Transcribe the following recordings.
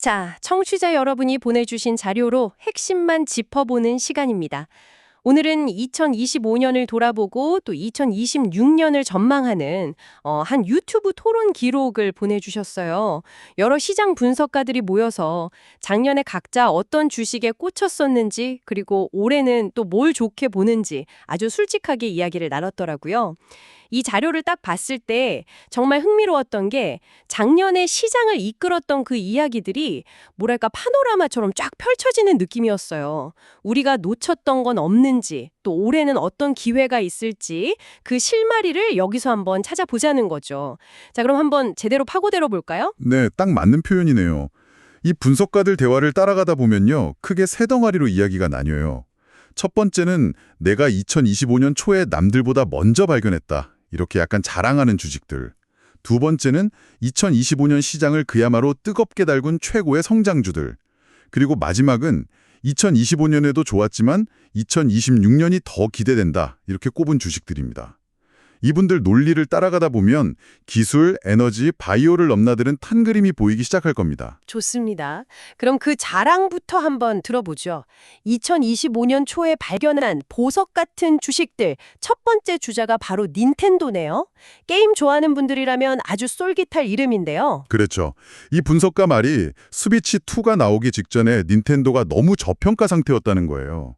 자, 청취자 여러분이 보내주신 자료로 핵심만 짚어보는 시간입니다. 오늘은 2025년을 돌아보고 또 2026년을 전망하는 한 유튜브 토론 기록을 보내주셨어요. 여러 시장 분석가들이 모여서 작년에 각자 어떤 주식에 꽂혔었는지 그리고 올해는 또 뭘 좋게 보는지 아주 솔직하게 이야기를 나눴더라고요. 이 자료를 딱 봤을 때 정말 흥미로웠던 게 작년에 시장을 이끌었던 그 이야기들이 뭐랄까 파노라마처럼 쫙 펼쳐지는 느낌이었어요. 우리가 놓쳤던 건 없는지, 또 올해는 어떤 기회가 있을지 그 실마리를 여기서 한번 찾아보자는 거죠. 자, 그럼 한번 제대로 파고들어 볼까요? 네, 딱 맞는 표현이네요. 이 분석가들 대화를 따라가다 보면요, 크게 세 덩어리로 이야기가 나뉘어요. 첫 번째는 내가 2025년 초에 남들보다 먼저 발견했다. 이렇게 약간 자랑하는 주식들. 두 번째는 2025년 시장을 그야말로 뜨겁게 달군 최고의 성장주들. 그리고 마지막은 2025년에도 좋았지만 2026년이 더 기대된다. 이렇게 꼽은 주식들입니다. 이분들 논리를 따라가다 보면 기술, 에너지, 바이오를 넘나드는 탄 그림이 보이기 시작할 겁니다. 좋습니다. 그럼 그 자랑부터 한번 들어보죠. 2025년 초에 발견한 보석 같은 주식들 첫 번째 주자가 바로 닌텐도네요. 게임 좋아하는 분들이라면 아주 솔깃할 이름인데요. 그렇죠. 이 분석가 말이 스위치2가 나오기 직전에 닌텐도가 너무 저평가 상태였다는 거예요.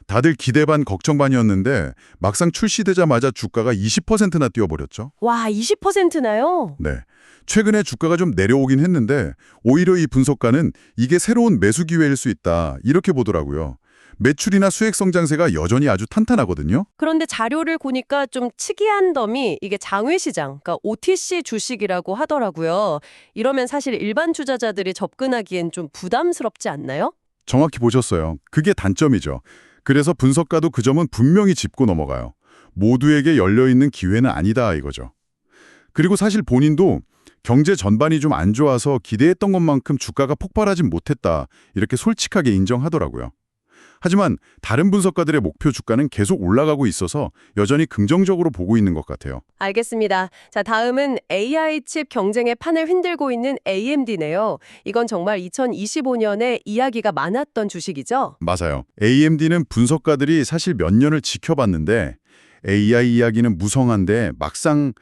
다들 기대 반 걱정 반이었는데 막상 출시되자마자 주가가 20%나 뛰어버렸죠. 와, 20%나요? 네. 최근에 주가가 좀 내려오긴 했는데 오히려 이 분석가는 이게 새로운 매수 기회일 수 있다 이렇게 보더라고요. 매출이나 수익 성장세가 여전히 아주 탄탄하거든요. 그런데 자료를 보니까 좀 특이한 점이 이게 장외시장, 그러니까 OTC 주식이라고 하더라고요. 이러면 사실 일반 투자자들이 접근하기엔 좀 부담스럽지 않나요? 정확히 보셨어요. 그게 단점이죠. 그래서 분석가도 그 점은 분명히 짚고 넘어가요. 모두에게 열려있는 기회는 아니다 이거죠. 그리고 사실 본인도 경제 전반이 좀 안 좋아서 기대했던 것만큼 주가가 폭발하진 못했다 이렇게 솔직하게 인정하더라고요. 하지만 다른 분석가들의 목표 주가는 계속 올라가고 있어서 여전히 긍정적으로 보고 있는 것 같아요. 알겠습니다. 자, 다음은 AI 칩 경쟁의 판을 흔들고 있는 AMD네요. 이건 정말 2025년에 이야기가 많았던 주식이죠? 맞아요. AMD는 분석가들이 사실 몇 년을 지켜봤는데 AI 이야기는 무성한데 막상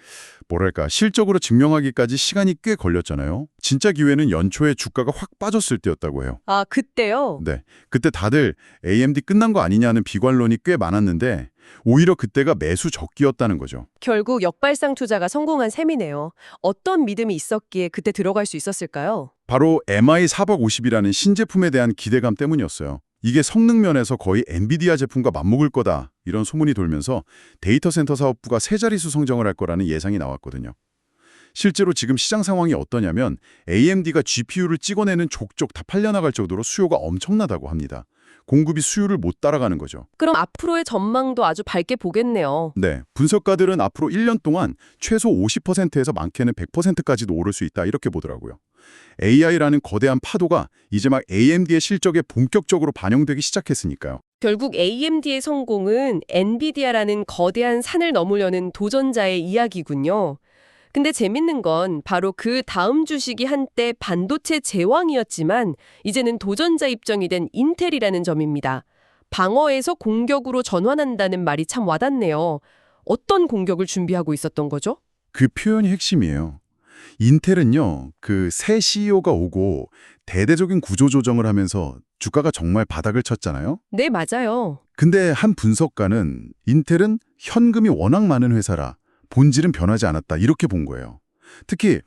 뭐랄까 실적으로 증명하기까지 시간이 꽤 걸렸잖아요. 진짜 기회는 연초에 주가가 확 빠졌을 때였다고 해요. 아, 그때요? 네, 그때 다들 AMD 끝난 거 아니냐는 비관론이 꽤 많았는데 오히려 그때가 매수 적기였다는 거죠. 결국 역발상 투자가 성공한 셈이네요. 어떤 믿음이 있었기에 그때 들어갈 수 있었을까요? 바로 MI450이라는 신제품에 대한 기대감 때문이었어요. 이게 성능 면에서 거의 엔비디아 제품과 맞먹을 거다 이런 소문이 돌면서 데이터 센터 사업부가 세 자릿수 성장을 할 거라는 예상이 나왔거든요. 실제로 지금 시장 상황이 어떠냐면 AMD가 GPU를 찍어내는 족족 다 팔려나갈 정도로 수요가 엄청나다고 합니다. 공급이 수요를 못 따라가는 거죠. 그럼 앞으로의 전망도 아주 밝게 보겠네요. 네, 분석가들은 앞으로 1년 동안 최소 50%에서 많게는 100%까지도 오를 수 있다 이렇게 보더라고요. AI라는 거대한 파도가 이제 막 AMD의 실적에 본격적으로 반영되기 시작했으니까요. 결국 AMD의 성공은 엔비디아라는 거대한 산을 넘으려는 도전자의 이야기군요. 근데 재밌는 건 바로 그 다음 주식이 한때 반도체 제왕이었지만 이제는 도전자 입장이 된 인텔이라는 점입니다. 방어에서 공격으로 전환한다는 말이 참 와닿네요. 어떤 공격을 준비하고 있었던 거죠? 그 표현이 핵심이에요. 인텔은요, 그 새 CEO가 오고 대대적인 구조 조정을 하면서 주가가 정말 바닥을 쳤잖아요. 네, 맞아요. 근데 한 분석가는 인텔은 현금이 워낙 많은 회사라 본질은 변하지 않았다 이렇게 본 거예요. 특히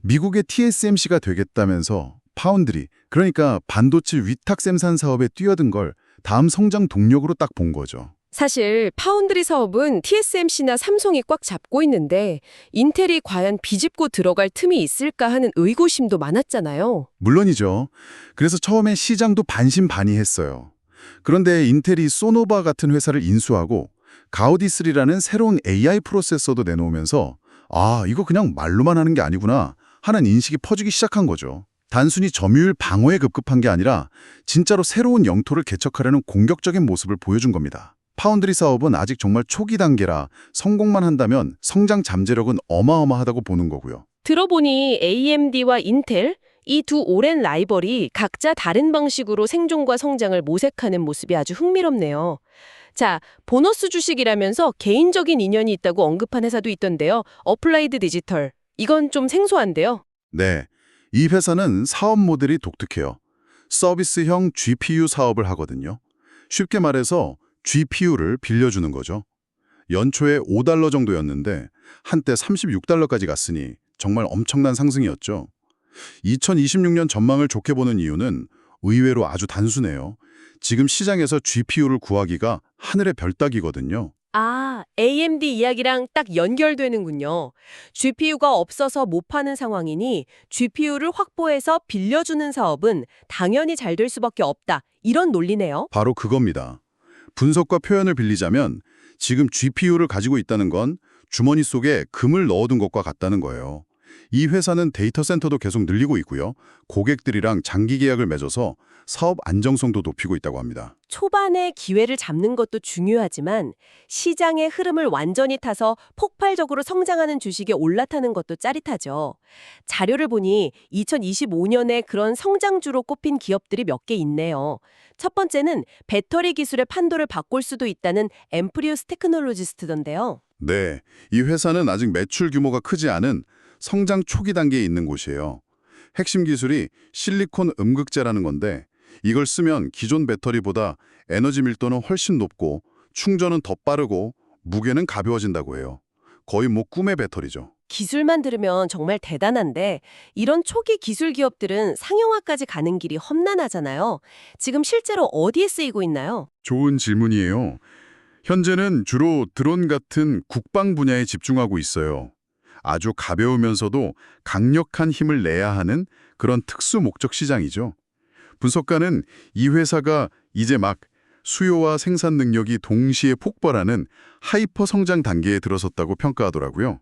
미국의 TSMC가 되겠다면서 파운드리, 그러니까 반도체 위탁 생산 사업에 뛰어든 걸 다음 성장 동력으로 딱 본 거죠. 사실 파운드리 사업은 TSMC나 삼성이 꽉 잡고 있는데 인텔이 과연 비집고 들어갈 틈이 있을까 하는 의구심도 많았잖아요. 물론이죠. 그래서 처음에 시장도 반신반의했어요. 그런데 인텔이 소노바 같은 회사를 인수하고 가우디3라는 새로운 AI 프로세서도 내놓으면서 아, 이거 그냥 말로만 하는 게 아니구나 하는 인식이 퍼지기 시작한 거죠. 단순히 점유율 방어에 급급한 게 아니라 진짜로 새로운 영토를 개척하려는 공격적인 모습을 보여준 겁니다. 파운드리 사업은 아직 정말 초기 단계라 성공만 한다면 성장 잠재력은 어마어마하다고 보는 거고요. 들어보니 AMD와 인텔, 이 두 오랜 라이벌이 각자 다른 방식으로 생존과 성장을 모색하는 모습이 아주 흥미롭네요. 자, 보너스 주식이라면서 개인적인 인연이 있다고 언급한 회사도 있던데요. 어플라이드 디지털. 이건 좀 생소한데요. 네, 이 회사는 사업 모델이 독특해요. 서비스형 GPU 사업을 하거든요. 쉽게 말해서 GPU를 빌려주는 거죠. 연초에 $5 정도였는데 한때 $36까지 갔으니 정말 엄청난 상승이었죠. 2026년 전망을 좋게 보는 이유는 의외로 아주 단순해요. 지금 시장에서 GPU를 구하기가 하늘의 별 따기거든요. 아, AMD 이야기랑 딱 연결되는군요. GPU가 없어서 못 파는 상황이니 GPU를 확보해서 빌려주는 사업은 당연히 잘 될 수밖에 없다. 이런 논리네요. 바로 그겁니다. 분석과 표현을 빌리자면 지금 GPU를 가지고 있다는 건 주머니 속에 금을 넣어둔 것과 같다는 거예요. 이 회사는 데이터 센터도 계속 늘리고 있고요. 고객들이랑 장기 계약을 맺어서 사업 안정성도 높이고 있다고 합니다. 초반에 기회를 잡는 것도 중요하지만 시장의 흐름을 완전히 타서 폭발적으로 성장하는 주식에 올라타는 것도 짜릿하죠. 자료를 보니 2025년에 그런 성장주로 꼽힌 기업들이 몇 개 있네요. 첫 번째는 배터리 기술의 판도를 바꿀 수도 있다는 앰프리우스 테크놀로지스트던데요. 네, 이 회사는 아직 매출 규모가 크지 않은 성장 초기 단계에 있는 곳이에요. 핵심 기술이 실리콘 음극재라는 건데 이걸 쓰면 기존 배터리보다 에너지 밀도는 훨씬 높고 충전은 더 빠르고 무게는 가벼워진다고 해요. 거의 뭐 꿈의 배터리죠. 기술만 들으면 정말 대단한데 이런 초기 기술 기업들은 상용화까지 가는 길이 험난하잖아요. 지금 실제로 어디에 쓰이고 있나요? 좋은 질문이에요. 현재는 주로 드론 같은 국방 분야에 집중하고 있어요. 아주 가벼우면서도 강력한 힘을 내야 하는 그런 특수 목적 시장이죠. 분석가는 이 회사가 이제 막 수요와 생산 능력이 동시에 폭발하는 하이퍼 성장 단계에 들어섰다고 평가하더라고요.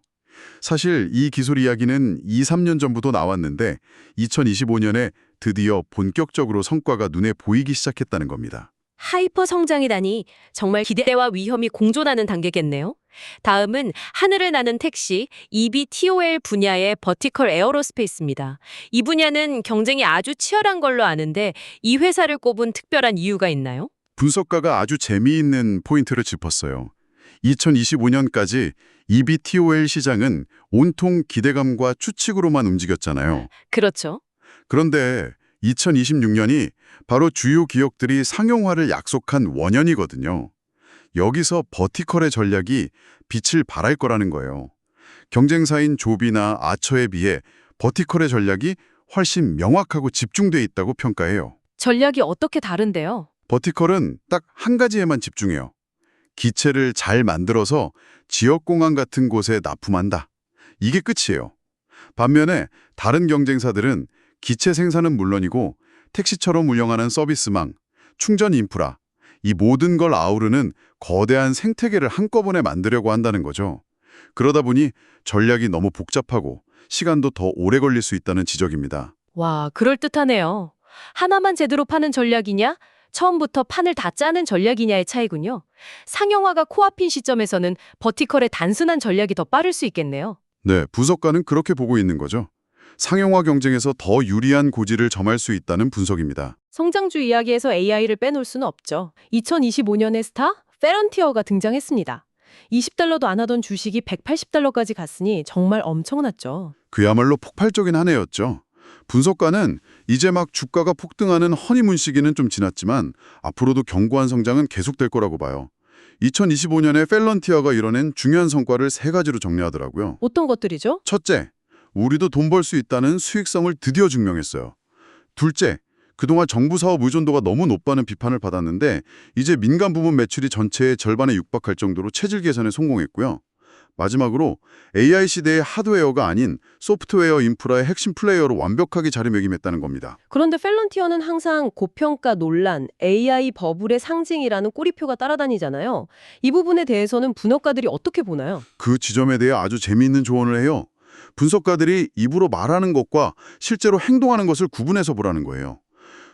사실 이 기술 이야기는 2, 3년 전부터 나왔는데 2025년에 드디어 본격적으로 성과가 눈에 보이기 시작했다는 겁니다. 하이퍼 성장이라니 정말 기대와 위험이 공존하는 단계겠네요. 다음은 하늘을 나는 택시, eVTOL 분야의 버티컬 에어로스페이스입니다. 이 분야는 경쟁이 아주 치열한 걸로 아는데 이 회사를 꼽은 특별한 이유가 있나요? 분석가가 아주 재미있는 포인트를 짚었어요. 2025년까지 eVTOL 시장은 온통 기대감과 추측으로만 움직였잖아요. 그렇죠. 그런데 2026년이 바로 주요 기업들이 상용화를 약속한 원년이거든요. 여기서 버티컬의 전략이 빛을 발할 거라는 거예요. 경쟁사인 조비나 아처에 비해 버티컬의 전략이 훨씬 명확하고 집중돼 있다고 평가해요. 전략이 어떻게 다른데요? 버티컬은 딱 한 가지에만 집중해요. 기체를 잘 만들어서 지역공항 같은 곳에 납품한다. 이게 끝이에요. 반면에 다른 경쟁사들은 기체 생산은 물론이고 택시처럼 운영하는 서비스망, 충전 인프라, 이 모든 걸 아우르는 거대한 생태계를 한꺼번에 만들려고 한다는 거죠. 그러다 보니 전략이 너무 복잡하고 시간도 더 오래 걸릴 수 있다는 지적입니다. 와, 그럴듯하네요. 하나만 제대로 파는 전략이냐? 처음부터 판을 다 짜는 전략이냐의 차이군요. 상용화가 코앞인 시점에서는 버티컬의 단순한 전략이 더 빠를 수 있겠네요. 네, 분석가는 그렇게 보고 있는 거죠. 상용화 경쟁에서 더 유리한 고지를 점할 수 있다는 분석입니다. 성장주 이야기에서 AI를 빼놓을 수는 없죠. 2025년의 스타 페런티어가 등장했습니다. $20도 안 하던 주식이 $180까지 갔으니 정말 엄청났죠. 그야말로 폭발적인 한 해였죠. 분석가는 이제 막 주가가 폭등하는 허니문 시기는 좀 지났지만 앞으로도 견고한 성장은 계속될 거라고 봐요. 2025년에 펠런티어가 이뤄낸 중요한 성과를 세 가지로 정리하더라고요. 어떤 것들이죠? 첫째, 우리도 돈 벌 수 있다는 수익성을 드디어 증명했어요. 둘째, 그동안 정부 사업 의존도가 너무 높다는 비판을 받았는데 이제 민간 부문 매출이 전체의 절반에 육박할 정도로 체질 개선에 성공했고요. 마지막으로 AI 시대의 하드웨어가 아닌 소프트웨어 인프라의 핵심 플레이어로 완벽하게 자리매김했다는 겁니다. 그런데 펠런티어는 항상 고평가 논란, AI 버블의 상징이라는 꼬리표가 따라다니잖아요. 이 부분에 대해서는 분석가들이 어떻게 보나요? 그 지점에 대해 아주 재미있는 조언을 해요. 분석가들이 입으로 말하는 것과 실제로 행동하는 것을 구분해서 보라는 거예요.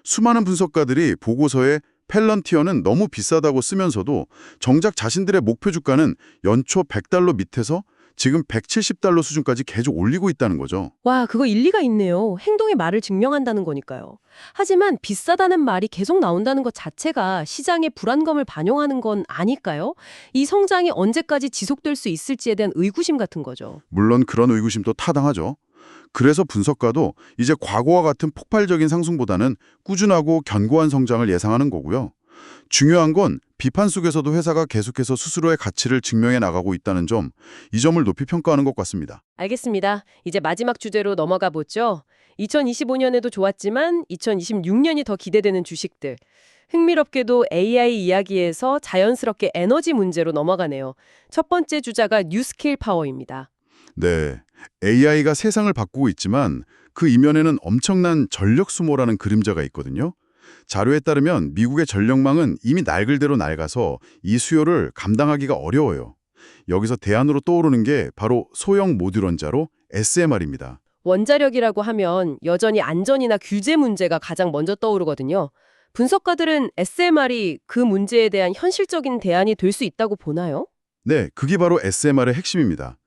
수많은 분석가들이 보고서에 펠런티어는 너무 비싸다고 쓰면서도 정작 자신들의 목표 주가는 연초 $100 밑에서 지금 $170 수준까지 계속 올리고 있다는 거죠. 와, 그거 일리가 있네요. 행동의 말을 증명한다는 거니까요. 하지만 비싸다는 말이 계속 나온다는 것 자체가 시장의 불안감을 반영하는 건 아닐까요? 이 성장이 언제까지 지속될 수 있을지에 대한 의구심 같은 거죠. 물론 그런 의구심도 타당하죠. 그래서 분석가도 이제 과거와 같은 폭발적인 상승보다는 꾸준하고 견고한 성장을 예상하는 거고요. 중요한 건 비판 속에서도 회사가 계속해서 스스로의 가치를 증명해 나가고 있다는 점, 이 점을 높이 평가하는 것 같습니다. 알겠습니다. 이제 마지막 주제로 넘어가 보죠. 2025년에도 좋았지만 2026년이 더 기대되는 주식들. 흥미롭게도 AI 이야기에서 자연스럽게 에너지 문제로 넘어가네요. 첫 번째 주자가 뉴스케일 파워입니다. 네, AI가 세상을 바꾸고 있지만 그 이면에는 엄청난 전력 수모라는 그림자가 있거든요. 자료에 따르면 미국의 전력망은 이미 낡을 대로 낡아서 이 수요를 감당하기가 어려워요. 여기서 대안으로 떠오르는 게 바로 소형 모듈 원자로 SMR입니다. 원자력이라고 하면 여전히 안전이나 규제 문제가 가장 먼저 떠오르거든요. 분석가들은 SMR이 그 문제에 대한 현실적인 대안이 될 수 있다고 보나요? 네, 그게 바로 SMR의 핵심입니다.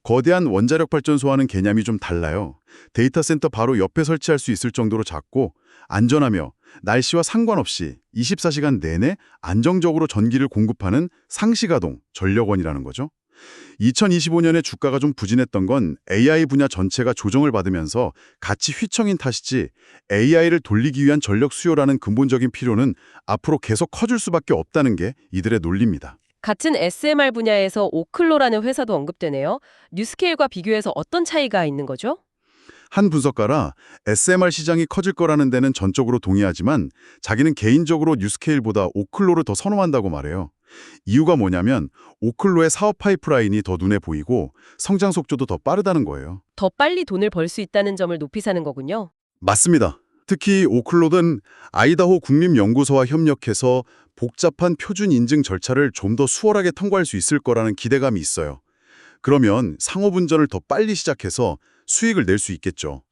거대한 원자력 발전소와는 개념이 좀 달라요. 데이터 센터 바로 옆에 설치할 수 있을 정도로 작고 안전하며 날씨와 상관없이 24시간 내내 안정적으로 전기를 공급하는 상시가동 전력원이라는 거죠. 2025년에 주가가 좀 부진했던 건 AI 분야 전체가 조정을 받으면서 같이 휘청인 탓이지 AI를 돌리기 위한 전력 수요라는 근본적인 필요는 앞으로 계속 커질 수밖에 없다는 게 이들의 논리입니다. 같은 SMR 분야에서 오클로라는 회사도 언급되네요. 뉴스케일과 비교해서 어떤 차이가 있는 거죠? 한 분석가라 SMR 시장이 커질 거라는 데는 전적으로 동의하지만 자기는 개인적으로 뉴스케일보다 오클로를 더 선호한다고 말해요. 이유가 뭐냐면 오클로의 사업 파이프라인이 더 눈에 보이고 성장 속도도 더 빠르다는 거예요. 더 빨리 돈을 벌 수 있다는 점을 높이 사는 거군요. 맞습니다. 특히 오클로는 아이다호 국립연구소와 협력해서 복잡한 표준 인증 절차를 좀 더 수월하게 통과할 수 있을 거라는 기대감이 있어요. 그러면 상업 운전을 더 빨리 시작해서 수익을 낼 수 있겠죠.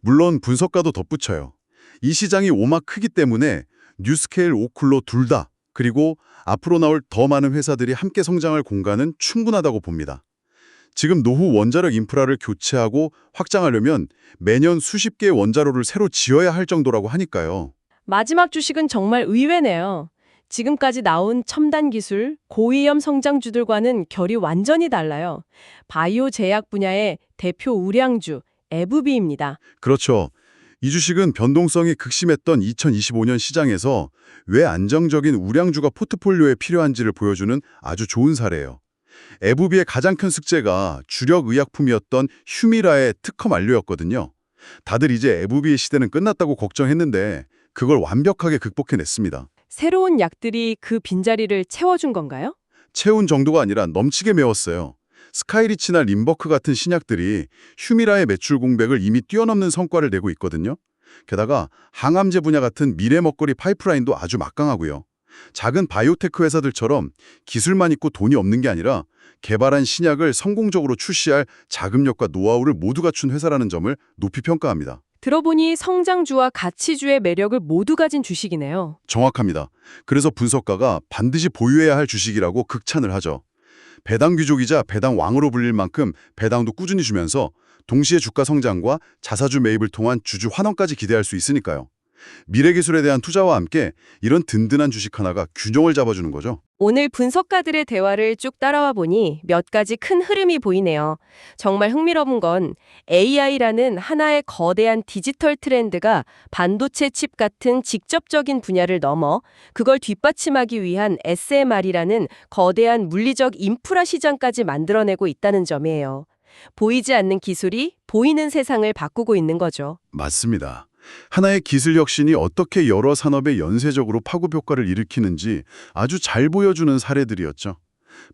물론 분석가도 덧붙여요. 이 시장이 워낙 크기 때문에 뉴스케일, 오클로 둘 다, 그리고 앞으로 나올 더 많은 회사들이 함께 성장할 공간은 충분하다고 봅니다. 지금 노후 원자력 인프라를 교체하고 확장하려면 매년 수십 개의 원자로를 새로 지어야 할 정도라고 하니까요. 마지막 주식은 정말 의외네요. 지금까지 나온 첨단 기술, 고위험 성장주들과는 결이 완전히 달라요. 바이오 제약 분야의 대표 우량주, 에브비입니다. 그렇죠. 이 주식은 변동성이 극심했던 2025년 시장에서 왜 안정적인 우량주가 포트폴리오에 필요한지를 보여주는 아주 좋은 사례예요. 에브비의 가장 큰 숙제가 주력 의약품이었던 휴미라의 특허 만료였거든요. 다들 이제 에브비의 시대는 끝났다고 걱정했는데 그걸 완벽하게 극복해냈습니다. 새로운 약들이 그 빈자리를 채워준 건가요? 채운 정도가 아니라 넘치게 메웠어요. 스카이리치나 림버크 같은 신약들이 휴미라의 매출 공백을 이미 뛰어넘는 성과를 내고 있거든요. 게다가 항암제 분야 같은 미래 먹거리 파이프라인도 아주 막강하고요. 작은 바이오테크 회사들처럼 기술만 있고 돈이 없는 게 아니라 개발한 신약을 성공적으로 출시할 자금력과 노하우를 모두 갖춘 회사라는 점을 높이 평가합니다. 들어보니 성장주와 가치주의 매력을 모두 가진 주식이네요. 정확합니다. 그래서 분석가가 반드시 보유해야 할 주식이라고 극찬을 하죠. 배당 귀족이자 배당 왕으로 불릴 만큼 배당도 꾸준히 주면서 동시에 주가 성장과 자사주 매입을 통한 주주 환원까지 기대할 수 있으니까요. 미래 기술에 대한 투자와 함께 이런 든든한 주식 하나가 균형을 잡아주는 거죠. 오늘 분석가들의 대화를 쭉 따라와 보니 몇 가지 큰 흐름이 보이네요. 정말 흥미로운 건 AI라는 하나의 거대한 디지털 트렌드가 반도체 칩 같은 직접적인 분야를 넘어 그걸 뒷받침하기 위한 SMR이라는 거대한 물리적 인프라 시장까지 만들어내고 있다는 점이에요. 보이지 않는 기술이 보이는 세상을 바꾸고 있는 거죠. 맞습니다. 하나의 기술 혁신이 어떻게 여러 산업에 연쇄적으로 파급 효과를 일으키는지 아주 잘 보여주는 사례들이었죠.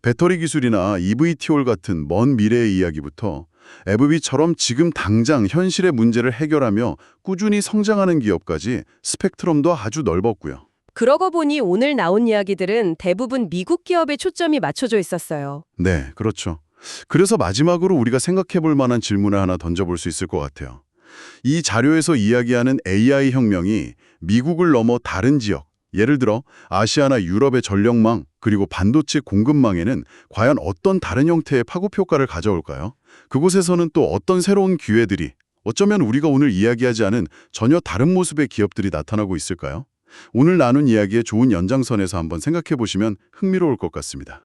배터리 기술이나 EVTOL 같은 먼 미래의 이야기부터 에브비처럼 지금 당장 현실의 문제를 해결하며 꾸준히 성장하는 기업까지 스펙트럼도 아주 넓었고요. 그러고 보니 오늘 나온 이야기들은 대부분 미국 기업에 초점이 맞춰져 있었어요. 네, 그렇죠. 그래서 마지막으로 우리가 생각해 볼 만한 질문을 하나 던져볼 수 있을 것 같아요. 이 자료에서 이야기하는 AI 혁명이 미국을 넘어 다른 지역, 예를 들어 아시아나 유럽의 전력망 그리고 반도체 공급망에는 과연 어떤 다른 형태의 파급 효과를 가져올까요? 그곳에서는 또 어떤 새로운 기회들이, 어쩌면 우리가 오늘 이야기하지 않은 전혀 다른 모습의 기업들이 나타나고 있을까요? 오늘 나눈 이야기의 좋은 연장선에서 한번 생각해 보시면 흥미로울 것 같습니다.